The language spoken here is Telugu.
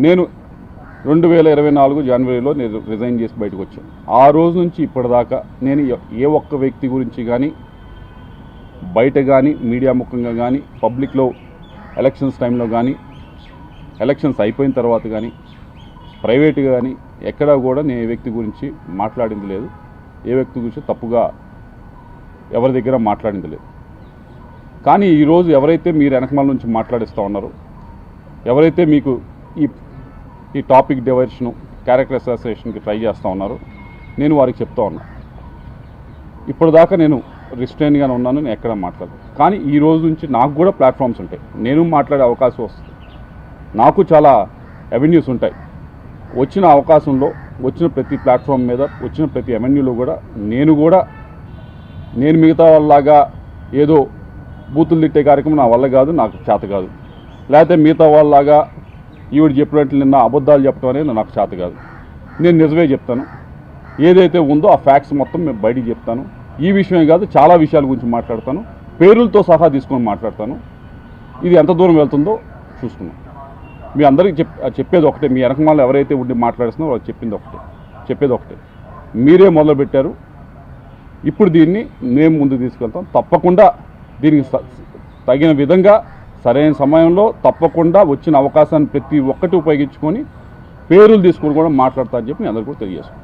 నేను 2024 జనవరిలో నేను రిజైన్ చేసి బయటకు వచ్చాను. ఆ రోజు నుంచి ఇప్పటిదాకా నేను ఏ ఒక్క వ్యక్తి గురించి కానీ బయట కానీ మీడియా ముఖంగా కానీ పబ్లిక్లో ఎలక్షన్స్ టైంలో కానీ ఎలక్షన్స్ అయిపోయిన తర్వాత కానీ ప్రైవేట్గా కానీ ఎక్కడా కూడా నేను ఏ వ్యక్తి గురించి మాట్లాడింది లేదు. ఏ వ్యక్తి గురించి తప్పుగా ఎవరి దగ్గర మాట్లాడింది లేదు. కానీ ఈరోజు ఎవరైతే మీరు వెనకమాల నుంచి మాట్లాడిస్తూ ఉన్నారో, ఎవరైతే మీకు ఈ టాపిక్ డైవర్షను క్యారెక్టర్ అసాసినేషన్కి ట్రై చేస్తూ ఉన్నారో, నేను వారికి చెప్తా ఉన్నా, ఇప్పటిదాకా నేను రిస్ట్రైన్గానే ఉన్నాను, నేను ఎక్కడ మాట్లాడను. కానీ ఈ రోజు నుంచి నాకు కూడా ప్లాట్ఫామ్స్ ఉంటాయి, నేను మాట్లాడే అవకాశం వస్తుంది, నాకు చాలా అవెన్యూస్ ఉంటాయి. వచ్చిన అవకాశంలో వచ్చిన ప్రతి ప్లాట్ఫామ్ మీద వచ్చిన ప్రతి అవెన్యూలో కూడా నేను మిగతా వాళ్ళలాగా ఏదో బూతులు తిట్టే కార్యక్రమం నా వల్ల కాదు, నాకు చేత కాదు. లేకపోతే మిగతా వాళ్ళలాగా ఈవిడ చెప్పినట్లు నిన్న అబద్ధాలు చెప్పడం అనేది నాకు చేత కాదు. నేను నిజమే చెప్తాను, ఏదైతే ఉందో ఆ ఫ్యాక్ట్స్ మొత్తం మేము బయటికి చెప్తాను. ఈ విషయమే కాదు, చాలా విషయాల గురించి మాట్లాడతాను, పేరులతో సహా తీసుకొని మాట్లాడతాను. ఇది ఎంత దూరం వెళ్తుందో చూసుకున్నాం. మీ అందరికీ చెప్పేది ఒకటే, మీ వెనకమాల ఎవరైతే ఉండి మాట్లాడుతున్నారో వాళ్ళు చెప్పేది ఒకటే, మీరే మొదలుపెట్టారు, ఇప్పుడు దీన్ని మేము ముందు తీసుకెళ్తాం. తప్పకుండా దీనికి తగిన విధంగా సరైన సమయంలో తప్పకుండా వచ్చిన అవకాశాన్ని ప్రతి ఒక్కటి ఉపయోగించుకొని పేరులు తీసుకొని కూడా మాట్లాడతారని చెప్పి మీ అందరికీ కూడా తెలియజేస్తాం.